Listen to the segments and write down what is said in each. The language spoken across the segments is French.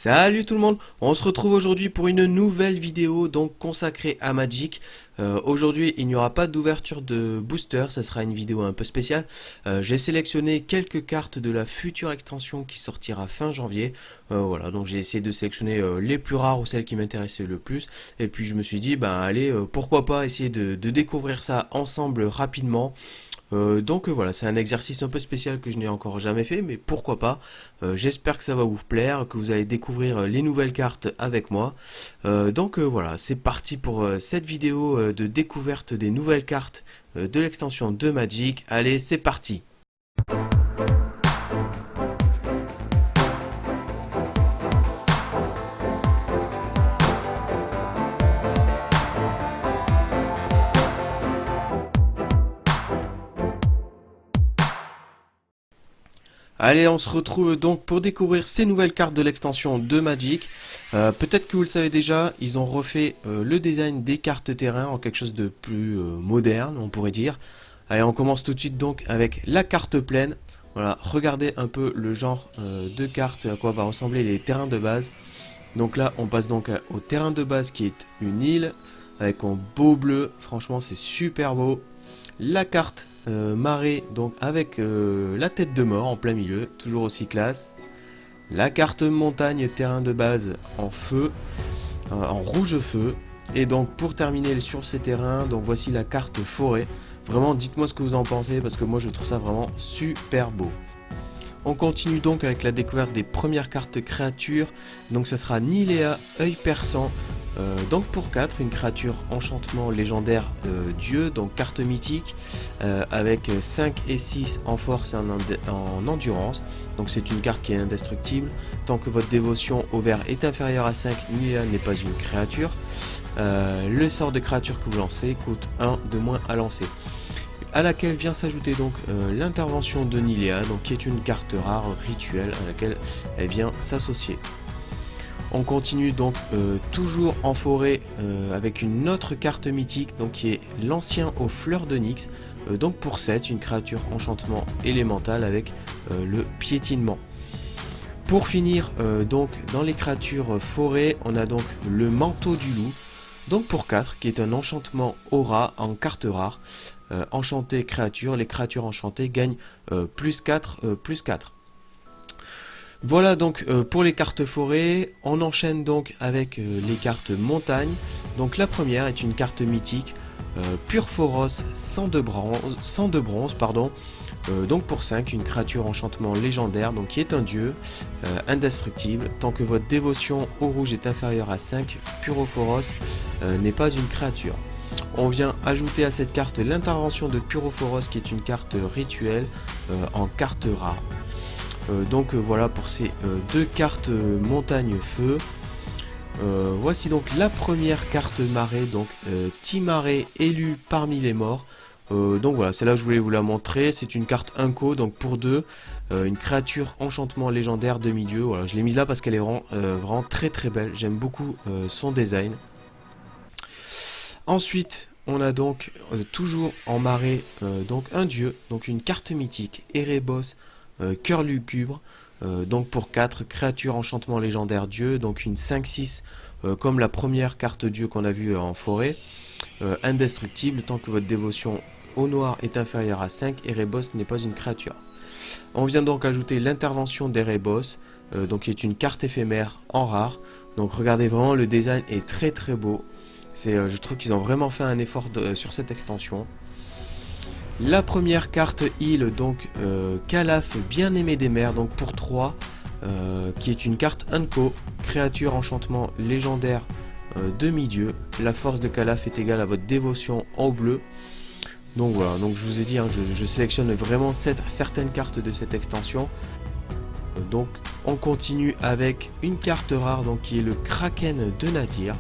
Salut tout le monde, on se retrouve aujourd'hui pour une nouvelle vidéo donc consacrée à Magic. Aujourd'hui il n'y aura pas d'ouverture de booster, ça sera une vidéo un peu spéciale. J'ai sélectionné quelques cartes de la future extension qui sortira fin janvier. Voilà, donc j'ai essayé de sélectionner les plus rares ou celles qui m'intéressaient le plus. Et puis je me suis dit, ben allez, pourquoi pas essayer de découvrir ça ensemble rapidement. Donc voilà, c'est un exercice un peu spécial que je n'ai encore jamais fait, mais pourquoi pas. J'espère que ça va vous plaire, que vous allez découvrir les nouvelles cartes avec moi. Voilà, c'est parti pour cette vidéo de découverte des nouvelles cartes de l'extension de Magic. Allez, c'est parti! Allez, on se retrouve donc pour découvrir ces nouvelles cartes de l'extension de Magic. Peut-être que vous le savez déjà, ils ont refait le design des cartes terrain en quelque chose de plus moderne, on pourrait dire. Allez, on commence tout de suite donc avec la carte pleine. Voilà, regardez un peu le genre de carte, à quoi va ressembler les terrains de base. Donc là, on passe donc au terrain de base qui est une île avec un beau bleu. Franchement, c'est super beau. La carte marée, donc avec la tête de mort en plein milieu, toujours aussi classe. La carte montagne, terrain de base en feu, en rouge feu. Et donc pour terminer sur ces terrains, donc voici la carte forêt. Vraiment, dites-moi ce que vous en pensez parce que moi je trouve ça vraiment super beau. On continue donc avec la découverte des premières cartes créatures. Donc ça sera Nilea, œil perçant. Donc pour 4, une créature enchantement légendaire dieu, donc carte mythique, avec 5 et 6 en force et en endurance. Donc c'est une carte qui est indestructible. Tant que votre dévotion au vert est inférieure à 5, Nilea n'est pas une créature. Le sort de créature que vous lancez coûte 1 de moins à lancer. À laquelle vient s'ajouter donc l'intervention de Nilea, donc qui est une carte rare rituelle à laquelle elle vient s'associer. On continue donc toujours en forêt avec une autre carte mythique donc qui est l'ancien aux fleurs de Nyx. Donc pour 7, une créature enchantement élémental avec le piétinement. Pour finir donc dans les créatures forêt, on a donc le manteau du loup. Donc pour 4, qui est un enchantement aura en carte rare. Enchanté créature, les créatures enchantées gagnent plus 4, plus 4. Voilà donc pour les cartes forêt. On enchaîne donc avec les cartes montagne. Donc la première est une carte mythique, Purphoros sans de bronze, pardon. Donc pour 5, une créature enchantement légendaire, donc qui est un dieu, indestructible. Tant que votre dévotion au rouge est inférieure à 5, Purphoros n'est pas une créature. On vient ajouter à cette carte l'intervention de Purphoros qui est une carte rituelle en carte rare. Voilà pour ces deux cartes montagne feu. Voici donc la première carte marée, donc Timaré élu parmi les morts. Donc voilà, c'est là que je voulais vous la montrer. C'est une carte Inco, donc pour 2, une créature enchantement légendaire demi-dieu. Voilà, je l'ai mise là parce qu'elle est vraiment très très belle. J'aime beaucoup son design. Ensuite, on a donc toujours en marée donc un dieu, donc une carte mythique, Erebos, cœur lugubre. Donc pour 4, créature enchantement légendaire dieu, donc une 5-6 comme la première carte dieu qu'on a vue en forêt. Indestructible, tant que votre dévotion au noir est inférieure à 5, Erebos n'est pas une créature. On vient donc ajouter l'intervention d'Erebos, donc qui est une carte éphémère en rare. Donc regardez vraiment, le design est très très beau. Je trouve qu'ils ont vraiment fait un effort sur cette extension. La première carte heal, donc Calaf, bien aimé des mers, donc pour 3, qui est une carte Unco, créature enchantement légendaire demi-dieu. La force de Calaf est égale à votre dévotion en bleu. Donc voilà, donc je vous ai dit, hein, je sélectionne vraiment certaines cartes de cette extension. Donc on continue avec une carte rare donc, qui est le Kraken de Nadir.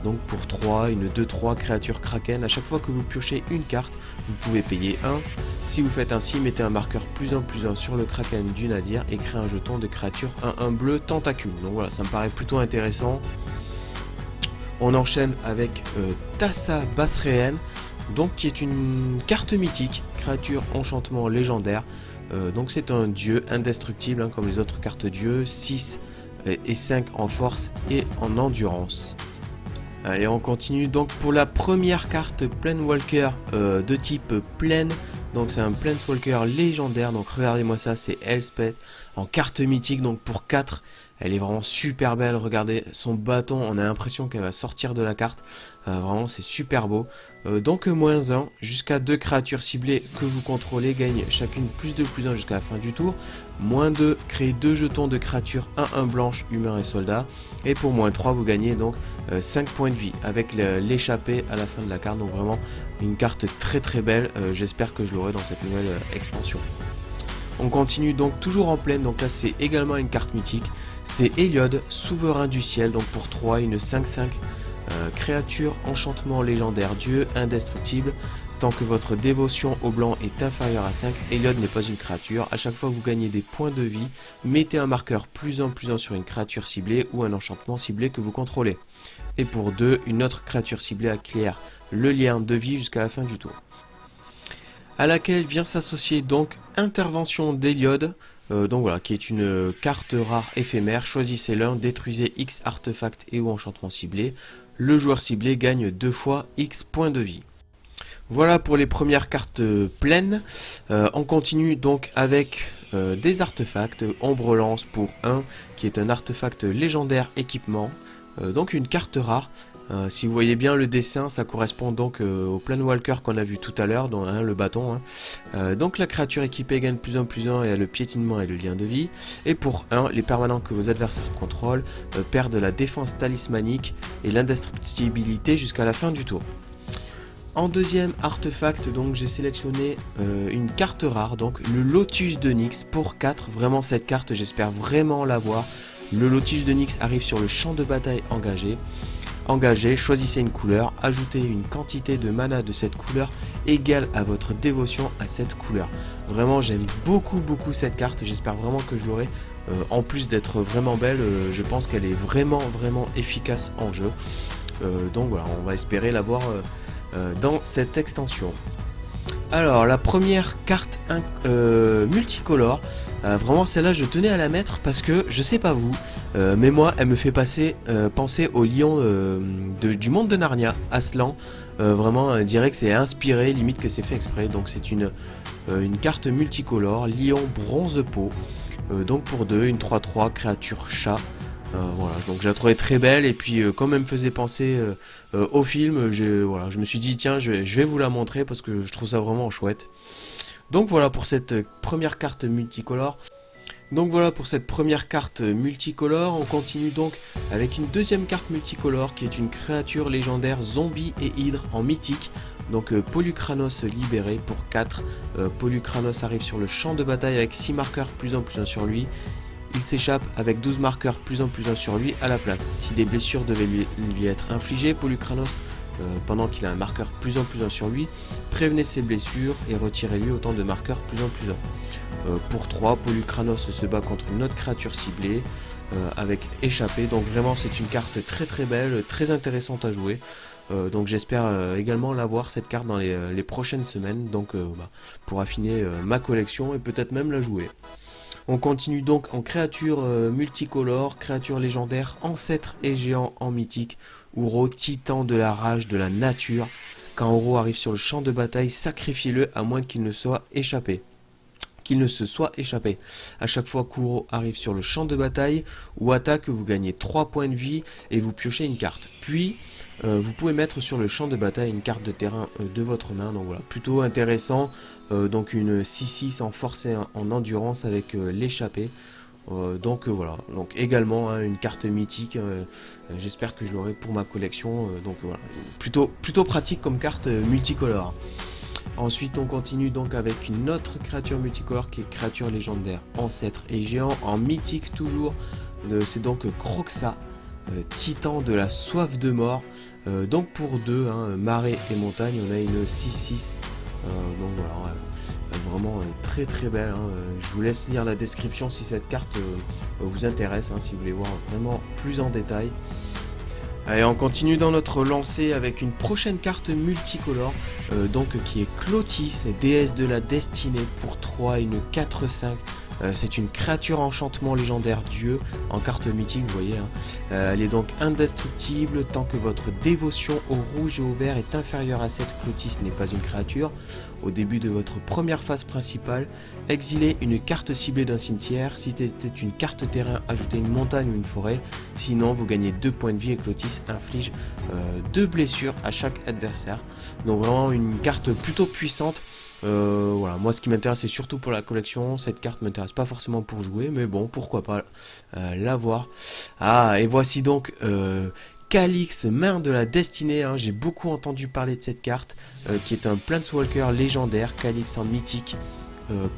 Donc pour 3, une 2-3 créature Kraken. À chaque fois que vous piochez une carte, vous pouvez payer 1. Si vous faites ainsi, mettez un marqueur +1/+1 sur le Kraken du Nadir et créez un jeton de créature 1-1 bleu tentacule. Donc voilà, ça me paraît plutôt intéressant. On enchaîne avec Tassa Bathréenne, donc qui est une carte mythique, créature enchantement légendaire. Donc c'est un dieu indestructible hein, comme les autres cartes dieux, 6 et 5 en force et en endurance. Allez, on continue donc pour la première carte Planewalker de type Plaine. Donc c'est un Planeswalker légendaire, donc regardez-moi ça, c'est Elspeth en carte mythique, donc pour 4. Elle est vraiment super belle, regardez son bâton, on a l'impression qu'elle va sortir de la carte. Vraiment c'est super beau. Donc -1, jusqu'à 2 créatures ciblées que vous contrôlez gagnent chacune +2/+1 jusqu'à la fin du tour. -2, créez 2 jetons de créatures 1/1 blanche, humain et soldat. Et pour -3, vous gagnez donc 5 points de vie avec l'échappée à la fin de la carte. Donc vraiment une carte très très belle, j'espère que je l'aurai dans cette nouvelle extension. On continue donc toujours en plaine, donc là c'est également une carte mythique. C'est Heliod, souverain du ciel, donc pour 3, une 5/5. Créature, enchantement légendaire, dieu, indestructible. Tant que votre dévotion au blanc est inférieure à 5, Heliod n'est pas une créature. À chaque fois que vous gagnez des points de vie, mettez un marqueur +1/+1 sur une créature ciblée ou un enchantement ciblé que vous contrôlez. Et pour 2, une autre créature ciblée acquiert le lien de vie jusqu'à la fin du tour. À laquelle vient s'associer donc Intervention d'Heliod, donc voilà, qui est une carte rare éphémère. Choisissez l'un, détruisez X artefacts et ou enchantements ciblés. Le joueur ciblé gagne 2 fois X points de vie. Voilà pour les premières cartes pleines. On continue donc avec des artefacts. Ombre Lance pour 1, qui est un artefact légendaire équipement. Donc une carte rare. Si vous voyez bien le dessin, ça correspond donc au Planewalker qu'on a vu tout à l'heure, dont le bâton. Donc la créature équipée gagne +1/+1 et a le piétinement et le lien de vie. Et pour 1, les permanents que vos adversaires contrôlent perdent la défense talismanique et l'indestructibilité jusqu'à la fin du tour. En deuxième artefact, donc j'ai sélectionné une carte rare, donc le Lotus de Nyx pour 4. Vraiment cette carte, j'espère vraiment l'avoir. Le Lotus de Nyx arrive sur le champ de bataille engagé. Choisissez une couleur, ajoutez une quantité de mana de cette couleur égale à votre dévotion à cette couleur. Vraiment j'aime beaucoup cette carte, j'espère vraiment que je l'aurai. En plus d'être vraiment belle, je pense qu'elle est vraiment efficace en jeu. Donc voilà, on va espérer l'avoir dans cette extension. Alors la première carte multicolore, vraiment celle-là je tenais à la mettre parce que je sais pas vous, mais moi elle me fait penser au lion du monde de Narnia, Aslan. Vraiment on dirait que c'est inspiré, limite que c'est fait exprès. Donc c'est une carte multicolore, lion bronze peau, donc pour 2, une 3/3 créature chat. Voilà, donc je la trouvais très belle et puis comme elle me faisait penser au film, je me suis dit tiens je vais vous la montrer parce que je trouve ça vraiment chouette. Donc voilà pour cette première carte multicolore. On continue donc avec une deuxième carte multicolore qui est une créature légendaire zombie et hydre en mythique. Donc Polukranos libéré pour 4. Polukranos arrive sur le champ de bataille avec 6 marqueurs +1/+1 sur lui. Il s'échappe avec 12 marqueurs +1/+1 sur lui à la place. Si des blessures devaient lui être infligées, Polukranos, pendant qu'il a un marqueur +1/+1 sur lui, prévenez ses blessures et retirez-lui autant de marqueurs +1/+1. Pour 3, Polukranos se bat contre une autre créature ciblée avec échappée. Donc vraiment c'est une carte très belle, très intéressante à jouer. Donc j'espère également l'avoir cette carte dans les prochaines semaines, donc pour affiner ma collection et peut-être même la jouer. On continue donc en créature multicolore, créature légendaire, ancêtre et géant en mythique. Uro, titan de la rage de la nature. Quand Uro arrive sur le champ de bataille, sacrifiez-le à moins qu'il ne soit échappé. À chaque fois qu'Uro arrive sur le champ de bataille ou attaque, vous gagnez 3 points de vie et vous piochez une carte. Puis vous pouvez mettre sur le champ de bataille une carte de terrain de votre main. Donc voilà, plutôt intéressant. Donc une 6/6 en force et en endurance avec l'échappée. Donc voilà, donc également une carte mythique. J'espère que je l'aurai pour ma collection. Donc voilà, plutôt pratique comme carte multicolore. Ensuite on continue donc avec une autre créature multicolore qui est créature légendaire, ancêtre et géant en mythique toujours. C'est donc Kroxa, titan de la soif de mort. Donc pour 2, marée et montagne, on a une 6/6. Donc voilà, vraiment très belle. Je vous laisse lire la description si cette carte vous intéresse, si vous voulez voir vraiment plus en détail. Allez, on continue dans notre lancée avec une prochaine carte multicolore, donc qui est Clotis, déesse de la destinée pour 3, une 4/5 C'est une créature enchantement légendaire dieu en carte mythique, vous voyez. Elle est donc indestructible tant que votre dévotion au rouge et au vert est inférieure à 7. Clotis n'est pas une créature. Au début de votre première phase principale, exilez une carte ciblée d'un cimetière. Si c'était une carte terrain, ajoutez une montagne ou une forêt. Sinon, vous gagnez 2 points de vie et Clotis inflige 2 blessures à chaque adversaire. Donc vraiment une carte plutôt puissante. Voilà, moi ce qui m'intéresse c'est surtout pour la collection. Cette carte m'intéresse pas forcément pour jouer, mais bon, pourquoi pas l'avoir. Ah, et voici donc Calix, main de la destinée, hein. J'ai beaucoup entendu parler de cette carte, qui est un Planeswalker légendaire, Calix en mythique,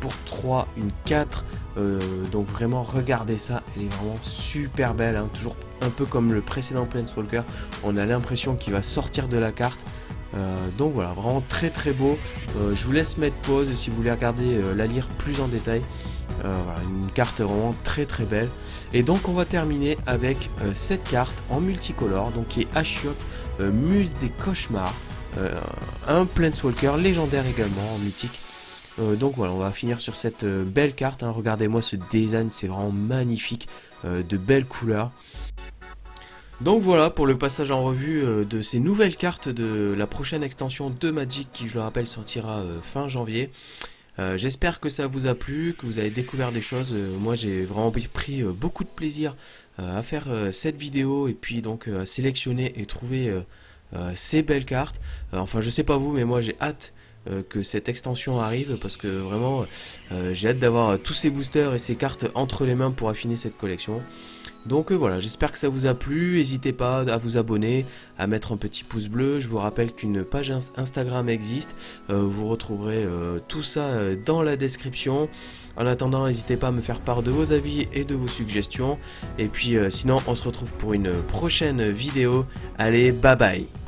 pour 3, une 4, donc vraiment regardez ça, elle est vraiment super belle, hein. Toujours un peu comme le précédent Planeswalker, on a l'impression qu'il va sortir de la carte. Donc voilà, vraiment très très beau. Je vous laisse mettre pause si vous voulez regarder la lire plus en détail. Voilà, une carte vraiment très très belle. Et donc on va terminer avec cette carte en multicolore, donc qui est Ashiok, Muse des cauchemars, un Planeswalker légendaire également en mythique. Donc voilà, on va finir sur cette belle carte, hein. Regardez-moi ce design, c'est vraiment magnifique, de belles couleurs. Donc voilà pour le passage en revue de ces nouvelles cartes de la prochaine extension de Magic qui, je le rappelle, sortira fin janvier. J'espère que ça vous a plu, que vous avez découvert des choses. Moi j'ai vraiment pris beaucoup de plaisir à faire cette vidéo et puis donc à sélectionner et trouver ces belles cartes. Enfin je sais pas vous, mais moi j'ai hâte que cette extension arrive parce que vraiment j'ai hâte d'avoir tous ces boosters et ces cartes entre les mains pour affiner cette collection. Donc voilà, j'espère que ça vous a plu, n'hésitez pas à vous abonner, à mettre un petit pouce bleu. Je vous rappelle qu'une page Instagram existe, vous retrouverez tout ça dans la description. En attendant, n'hésitez pas à me faire part de vos avis et de vos suggestions. Et puis sinon, on se retrouve pour une prochaine vidéo. Allez, bye bye!